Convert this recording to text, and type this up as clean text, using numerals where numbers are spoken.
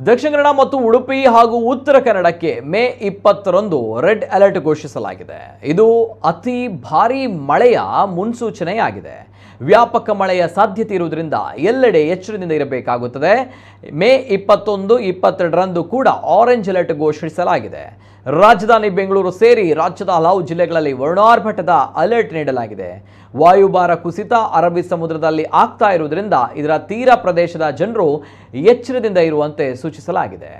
ದಕ್ಷಿಣ ಕನ್ನಡ ಮತ್ತು ಉಡುಪಿ ಹಾಗೂ ಉತ್ತರ ಕನ್ನಡಕ್ಕೆ ಮೇ 20ರಂದು ರೆಡ್ ಅಲರ್ಟ್ ಘೋಷಿಸಲಾಗಿದೆ. ಇದು ಅತಿ ಭಾರೀ ಮಳೆಯ ಮುನ್ಸೂಚನೆಯಾಗಿದೆ. ವ್ಯಾಪಕ ಮಳೆಯ ಸಾಧ್ಯತೆ ಇರುವುದರಿಂದ ಎಲ್ಲೆಡೆ ಎಚ್ಚರದಿಂದ ಇರಬೇಕಾಗುತ್ತದೆ. ಮೇ 21, 22ರಂದು ಕೂಡ ಆರೆಂಜ್ ಅಲರ್ಟ್ ಘೋಷಿಸಲಾಗಿದೆ. ರಾಜಧಾನಿ ಬೆಂಗಳೂರು ಸೇರಿ ರಾಜ್ಯದ ಹಲವು ಜಿಲ್ಲೆಗಳಲ್ಲಿ ವರ್ಣಾರ್ಭಟದ ಅಲರ್ಟ್ ನೀಡಲಾಗಿದೆ. ವಾಯುಭಾರ ಕುಸಿತ ಅರಬ್ಬಿ ಸಮುದ್ರದಲ್ಲಿ ಆಗ್ತಾ ಇರುವುದರಿಂದ ಇದರ ತೀರ ಪ್ರದೇಶದ ಜನರು ಎಚ್ಚರದಿಂದ ಇರುವಂತೆ ಸೂಚಿಸಲಾಗಿದೆ.